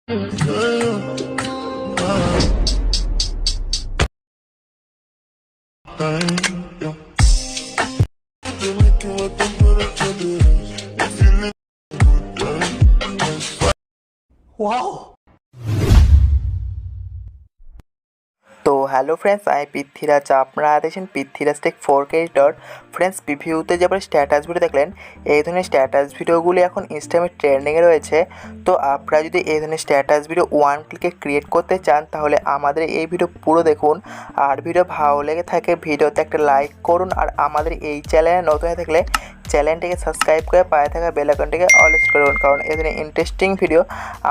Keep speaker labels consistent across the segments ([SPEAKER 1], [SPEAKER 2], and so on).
[SPEAKER 1] Wow! তো hello friends, আমি পৃথ্বীরাজ। আপনারা দেখছেন Prithviraj tech 4K editor. Friends, প্রিভিউতে যে আপনারা স্ট্যাটাস ভিডিও দেখলেন, এই ধরনের স্ট্যাটাস ভিডিওগুলি এখন ইনস্টাগ্রামে ট্রেন্ডিংয়ে রয়েছে। তো আপনারা যদি এই ধরনের স্ট্যাটাস ভিডিও ওয়ান ক্লিকে ক্রিয়েট করতে চান, তাহলে আমাদের এই ভিডিও পুরো দেখুন। আর ভিডিও ভালো লেগে থাকে ভিডিওতে একটা লাইক করুন। আর আমাদের এই চ্যানেলে নতুন হয়ে থাকলে চ্যানেলটিকে সাবস্ক্রাইব করে পায়ে থাকা বেল আইকনটিকে অল সেট করুন, কারণ এই ধরনের ইন্টারেস্টিং ভিডিও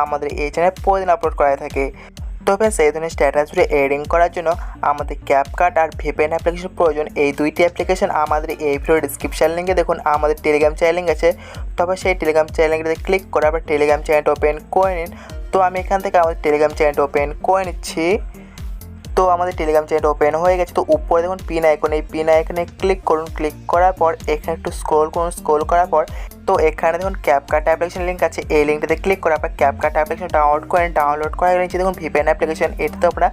[SPEAKER 1] আমাদের এই চ্যানেলে প্রতিদিন আপলোড করা থাকে। তো ফ্রেন্ডস, এই ধরনের স্ট্যাটাস ভিডিও এডিটিং করার জন্য আমাদের ক্যাপকাট আর VPN অ্যাপ্লিকেশন প্রয়োজন। এই দুইটি অ্যাপ্লিকেশন আমাদের এই ভিডিও ডিসক্রিপশন লিঙ্কে দেখুন আমাদের টেলিগ্রাম চ্যানেল লিঙ্ক আছে। তবে সেই টেলিগ্রাম চ্যানেল লিঙ্কটাতে ক্লিক করে আবার টেলিগ্রাম চ্যানেলটা ওপেন করে নিন। তো আমি এখান থেকে আমাদের টেলিগ্রাম চ্যানেলটা ওপেন করে নিচ্ছি। তো আমাদের টেলিগ্রাম চ্যানেলটা ওপেন হয়ে গেছে। তো উপরে দেখুন পিন আইকন, এই পিন আইকনে ক্লিক করুন। ক্লিক করার পর এখানে একটু স্ক্রল করুন। স্ক্রল করার পর তো এখানে দেখুন ক্যাপকাট অ্যাপ্লিকেশন লিঙ্ক আছে। এই লিঙ্কটাতে ক্লিক করে আপনার ক্যাপকাট অ্যাপ্লিকেশন ডাউনলোড করেন। ডাউনলোড করা গেলে নিচে দেখুন VPN অ্যাপ্লিকেশন, এটাতে আপনারা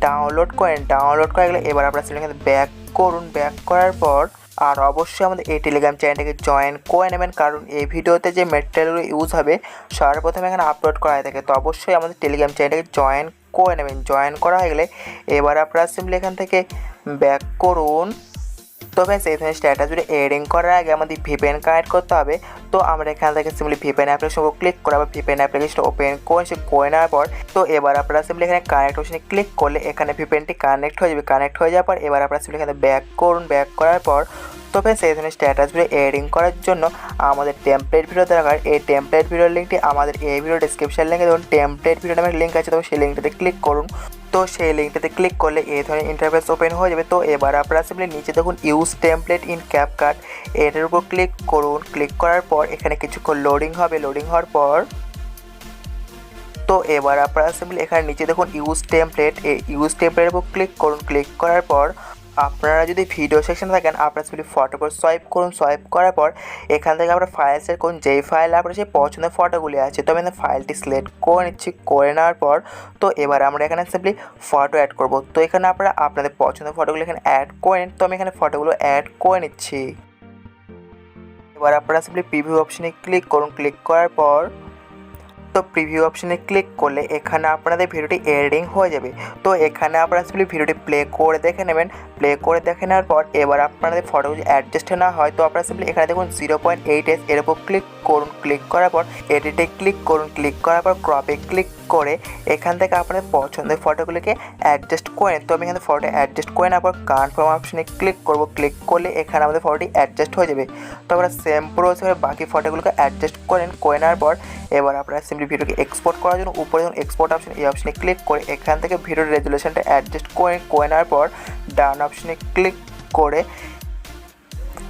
[SPEAKER 1] ডাউনলোড করেন। ডাউনলোড করা গেলে এবার আপনার সেখানে ব্যাক করুন। ব্যাক করার পর আর অবশ্যই আমাদের এই টেলিগ্রাম চ্যানেলটাকে জয়েন করে নেবেন, কারণ এই ভিডিওতে যে ম্যাটেরিয়ালগুলো ইউজ হবে সর্বপ্রথমে এখানে আপলোড করা হয়ে থাকে। তো অবশ্যই আমাদের টেলিগ্রাম চ্যানেলটাকে জয়েন করে নেবেন। জয়েন করা হয়ে গেলে এবার আপনারা সিম্পলি এখান থেকে ব্যাক করুন। তো ফ্রেন্ডস, এই ধরনের স্ট্যাটাস ভিডিও এডিটিং করার আগে আমাদের VPN কানেক্ট করতে হবে। তো আমরা এখান থেকে সিম্পলি VPN অ্যাপ্লিকেশন ক্লিক করে আবার VPN অ্যাপ্লিকেশন ওপেন করে নেওয়ার পর তো এবার আপনারা সিম্পলি এখানে কানেক্ট অপশনে ক্লিক করলে এখানে VPNটি কানেক্ট হয়ে যাবে। কানেক্ট হয়ে যাওয়ার পর এবার আপনারা সিম্পলি এখানে ব্যাক করুন। ব্যাক করার পর তো ফ্রেন্ডস, এই ধরনের স্ট্যাটাস ভিডিও এডিটিং করার জন্য আমাদের টেমপ্লেট ভিডিও দরকার। এই টেমপ্লেট ভিডিওর লিঙ্কটি আমাদের এই ভিডিও ডিসক্রিপশন লিঙ্কে দেখুন টেমপ্লেট ভিডিও নামের লিঙ্ক আছে। তো সেই লিঙ্কটাতে ক্লিক করুন। তো সেই লিঙ্কটাতে ক্লিক করলে এই ধরনের ইন্টারফেস ওপেন হয়ে যাবে। তো এবার আপনারা সিম্পলি নিচে দেখুন ইউজ টেমপ্লেট ইন ক্যাপকাট, এটার উপর ক্লিক করুন। ক্লিক করার পর এখানে কিছুক্ষণ লোডিং হবে। লোডিং হওয়ার পর তো এবার আপনারা সিম্পলি এখানে নিচে দেখুন ইউজ টেমপ্লেট, এই ইউজ টেমপ্লেটের উপর ক্লিক করুন। ক্লিক করার পর আপনারা যদি ভিডিও সেকশনে থাকেন আপনারা সিম্পলি ফটোর উপর সোয়াইপ করুন। সোয়াইপ করার পর এখান থেকে আপনারা ফাইল সিলেক্ট করুন। যেই ফাইলে আপনার সেই পছন্দের ফটোগুলি আছে, তো আমি ফাইলটি সিলেক্ট করে নিচ্ছি। করে নেওয়ার পর তো এবার আমরা এখানে সিম্পলি ফটো অ্যাড করব। তো এখানে আপনারা আপনাদের পছন্দের ফটোগুলো এখানে অ্যাড করে নিন। তো আমি এখানে ফটোগুলো অ্যাড করে নিচ্ছি। এবার আপনারা সিম্পলি প্রিভিউ অপশনে ক্লিক করুন। ক্লিক করার পর তো প্রিভিউ অপশনে ক্লিক করলে এখানে আপনাদের ভিডিওটি এডিটিং হয়ে যাবে। তো এখানে আপনারা সিম্পলি ভিডিওটি প্লে করে দেখে নেবেন। প্লে করে দেখে নেওয়ার পর এবার আপনাদের ফটোগুলো অ্যাডজাস্ট না হয় তো আপনারা সিম্পলি এখানে দেখুন 0.8s এর উপর ক্লিক করুন। ক্লিক করার পর এডিটে ক্লিক করুন। ক্লিক করার পর ক্রপে ক্লিক করে এখান থেকে আপনাদের পছন্দের ফটোগুলিকে অ্যাডজাস্ট করে নিন। তো আমি এখানে ফটো অ্যাডজাস্ট করে নেওয়ার পর কনফার্ম অপশনে ক্লিক করব। ক্লিক করলে এখানে আমাদের ফটোটি অ্যাডজাস্ট হয়ে যাবে। তো আমরা সেম প্রসেসে বাকি ফটোগুলোকে অ্যাডজাস্ট করে নেওয়ার পর এবার আপনারা সিম্পলি ভিডিওকে এক্সপোর্ট করার জন্য উপরে যখন এক্সপোর্ট অপশন, এই অপশনে ক্লিক করে এখান থেকে ভিডিওর রেজুলেশনটা অ্যাডজাস্ট করে নেওয়ার পর ডান অপশনে ক্লিক করে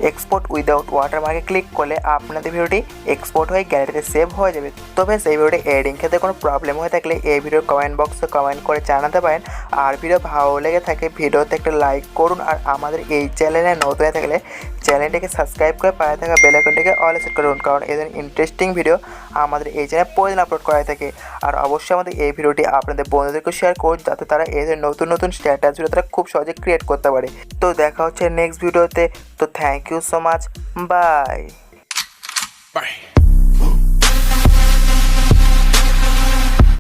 [SPEAKER 1] এক্সপোর্ট উইদাউট ওয়াটারমার্কে ক্লিক করলে আপনাদের ভিডিওটি এক্সপোর্ট হয়ে গ্যালারিতে সেভ হয়ে যাবে। তো ফ্রেন্ডস, এই ভিডিওটি এডিটিং ক্ষেত্রে কোনো প্রবলেম হয়ে থাকলে এই ভিডিওর কমেন্ট বক্সে কমেন্ট করে জানাতে পারেন। আর ভিডিও ভালো লেগে থাকে ভিডিওতে একটা লাইক করুন। আর আমাদের এই চ্যানেলে নতুন হয়ে থাকলে চ্যানেলটিকে সাবস্ক্রাইব করে পায়ে থাকা বেল আইকনটিকে অল সেট করুন, কারণ এই ধরনের ইন্টারেস্টিং ভিডিও আমাদের এই চ্যানেলে প্রতিদিন আপলোড করা থাকে। আর অবশ্যই আমাদের এই ভিডিওটি আপনাদের বন্ধুদেরকে শেয়ার করুন, যাতে তারা এই ধরনের নতুন নতুন স্ট্যাটাস ভিডিও তারা খুব সহজে ক্রিয়েট করতে পারে। তো দেখা হচ্ছে নেক্সট ভিডিওতে। তো thank you so much. By.